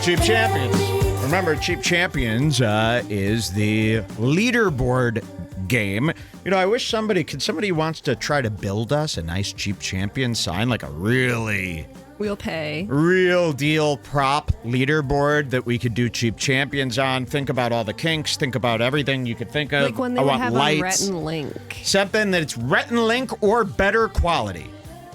Cheap Champions. Remember, Cheap Champions is the leaderboard game. You know, I wish somebody wants to try to build us a nice Cheap Champion sign, like a really... We'll pay. Real deal prop leaderboard that we could do Cheap Champions on. Think about all the kinks. Think about everything you could think of. Like when they would have lights, on Rhett and Link. Something that's Rhett and Link or better quality.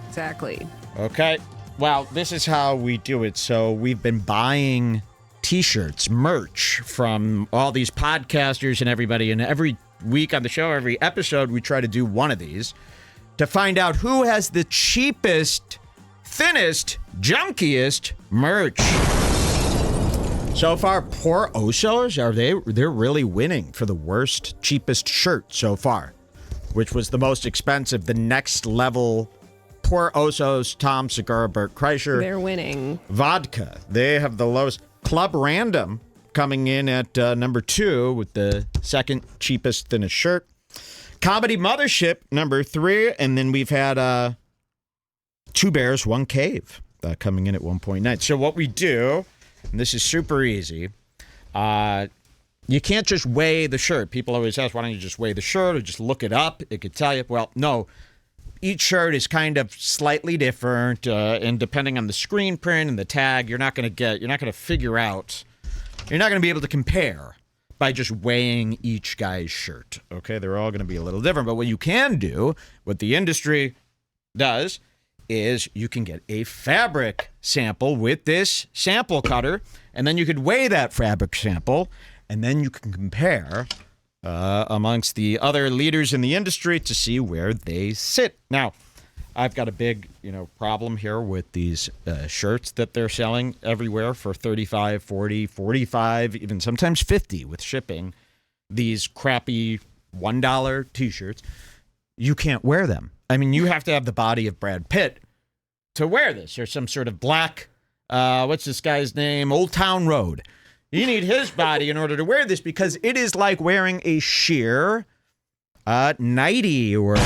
Exactly. Okay. Well, this is how we do it. So we've been buying T-shirts, merch from all these podcasters and everybody. And every week on the show, every episode, we try to do one of these to find out who has the cheapest, thinnest, junkiest merch. So far, poor Osos, they're really winning for the worst, cheapest shirt so far, which was the most expensive, the next level. Poor Osos, Tom Segura, Bert Kreischer. They're winning. Vodka, they have the lowest. Club Random coming in at number 2 with the second cheapest, thinnest shirt. Comedy Mothership, number 3, and then we've had 2 Bears, 1 Cave coming in at 1.9. So what we do, and this is super easy, you can't just weigh the shirt. People always ask, why don't you just weigh the shirt or just look it up? It could tell you. Well, no. Each shirt is kind of slightly different, and depending on the screen print and the tag, you're not going to figure out, you're not going to be able to compare by just weighing each guy's shirt. Okay, they're all going to be a little different. But what you can do, what the industry does, is you can get a fabric sample with this sample cutter, and then you could weigh that fabric sample, and then you can compare amongst the other leaders in the industry to see where they sit. Now, I've got a big, problem here with these shirts that they're selling everywhere for $35, $40, $45, even sometimes $50 with shipping. These crappy $1 T-shirts. You can't wear them. I mean, you have to have the body of Brad Pitt to wear this, or some sort of black, what's this guy's name? Old Town Road. You need his body in order to wear this, because it is like wearing a sheer nightie, or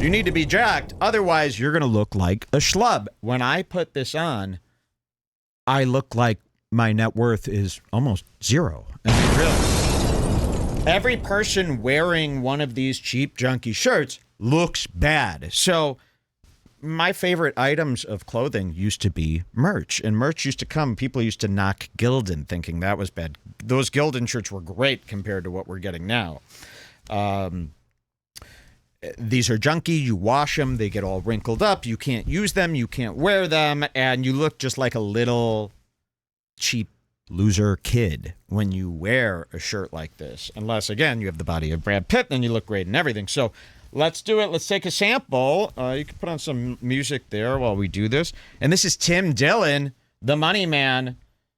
you need to be jacked. Otherwise, you're going to look like a schlub. When I put this on, I look like my net worth is almost zero. I mean, really. Every person wearing one of these cheap, junky shirts looks bad. So my favorite items of clothing used to be merch, and merch used to come. People used to knock Gildan, thinking that was bad. Those Gildan shirts were great compared to what we're getting now. These are junky. You wash them, they get all wrinkled up. You can't use them, you can't wear them, and you look just like a little cheap loser kid when you wear a shirt like this. Unless, again, you have the body of Brad Pitt, and you look great and everything. So let's do it. Let's take a sample. You can put on some music there while we do this. And this is Tim Dillon, the money man,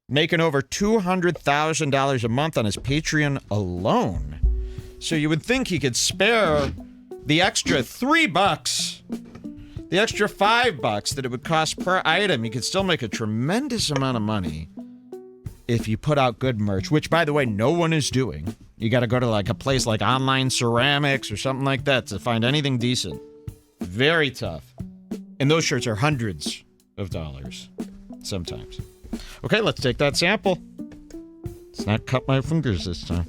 making over $200,000 a month on his Patreon alone. So you would think he could spare the extra $3, the extra $5 that it would cost per item. You could still make a tremendous amount of money if you put out good merch, which, by the way, no one is doing. You got to go to like a place like Online Ceramics or something like that to find anything decent. Very tough. And those shirts are hundreds of dollars sometimes. Okay, let's take that sample. Let's not cut my fingers this time.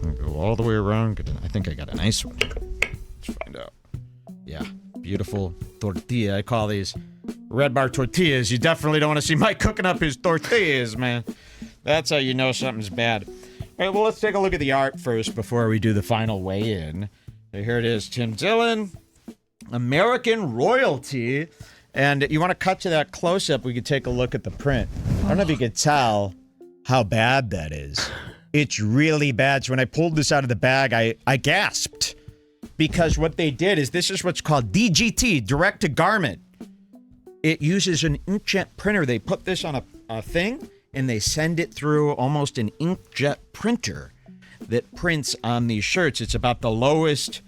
I'm gonna go all the way around. I think I got a nice one. Let's find out. Yeah, beautiful tortilla. I call these Redbar tortillas. You definitely don't want to see Mike cooking up his tortillas, man. That's how you know something's bad. All right, well, let's take a look at the art first before we do the final weigh-in. Here it is, Tim Dillon, American Royalty. And you want to cut to that close-up, we could take a look at the print. I don't know if you could tell how bad that is. It's really bad. So when I pulled this out of the bag, I gasped. Because what they did is, this is what's called DGT, direct-to-garment. It uses an inkjet printer. They put this on a thing, and they send it through almost an inkjet printer that prints on these shirts. It's about the lowest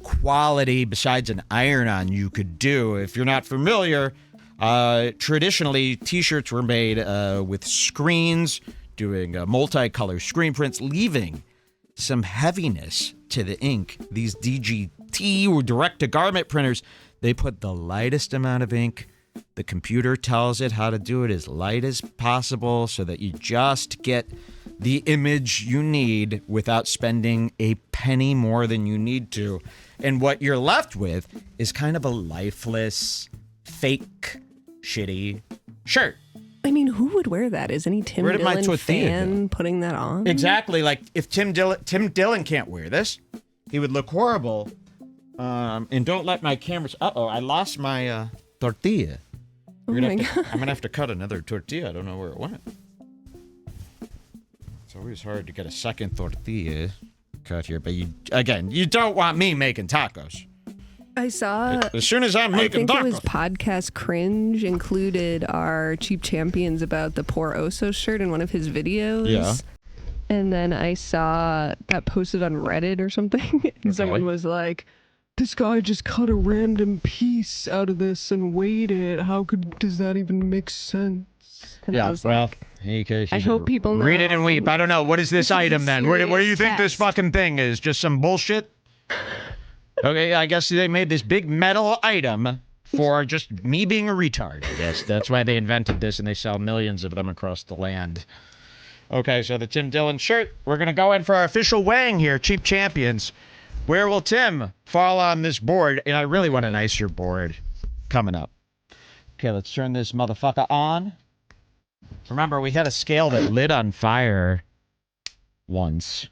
quality besides an iron-on you could do. If you're not familiar, traditionally, T-shirts were made with screens, doing multicolor screen prints, leaving some heaviness to the ink. These DGT or direct-to-garment printers, they put the lightest amount of ink The computer tells it how to do it as light as possible so that you just get the image you need without spending a penny more than you need to. And what you're left with is kind of a lifeless, fake, shitty shirt. I mean, who would wear that? Is any Tim Where did my Dillon tortilla fan putting that on? Exactly. Like, if Tim Dillon can't wear this, he would look horrible. And don't let my cameras... Uh-oh, I lost my tortilla. Oh my God. I'm going to have to cut another tortilla. I don't know where it went. It's always hard to get a second tortilla cut here. But, you don't want me making tacos. I saw... As soon as I'm making tacos... I think it was Podcast Cringe included our Cheap Champions about the Poor Oso shirt in one of his videos. Yeah. And then I saw that posted on Reddit or something. And someone was like, this guy just cut a random piece out of this and weighed it. Does that even make sense? And I was like, I hope people know. Read it and weep. I don't know. What is this item then? What do you think this fucking thing is? Just some bullshit? Okay, I guess they made this big metal item for just me being a retard. Yes, that's why they invented this, and they sell millions of them across the land. Okay, so the Tim Dillon shirt. We're going to go in for our official weighing here, Cheap Champions. Where will Tim fall on this board? And I really want a nicer board coming up. Okay, let's turn this motherfucker on. Remember, we had a scale that lit on fire once.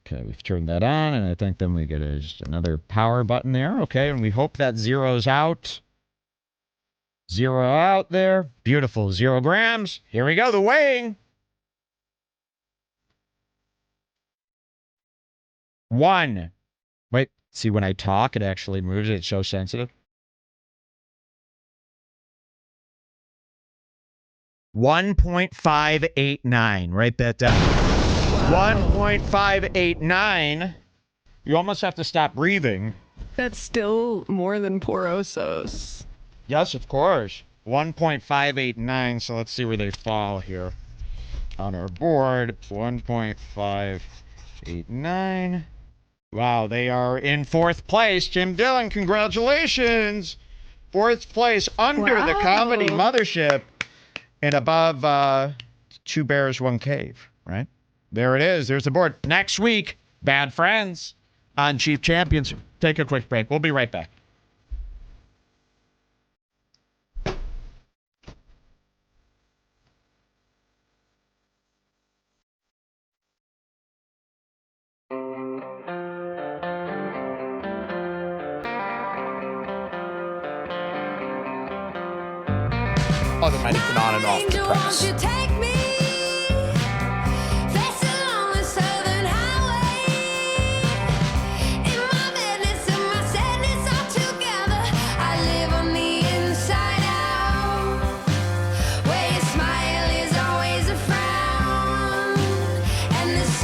Okay, we've turned that on, and I think then we get just another power button there. Okay, and we hope that zeroes out. Zero out there. Beautiful. 0 grams. Here we go, the weighing. 1. Wait, see when I talk, it actually moves. It's so sensitive. 1.589. Write that down. Wow. 1.589. You almost have to stop breathing. That's still more than Poor Osos. Yes, of course. 1.589. So let's see where they fall here on our board. 1.589. Wow, they are in 4th place. Tim Dillon, congratulations. 4th place under the comedy mothership and above 2 Bears, 1 Cave, right? There it is. There's the board. Next week, Bad Friends on Cheap Champions. Take a quick break. We'll be right back. Oh, there might have been on and off the press.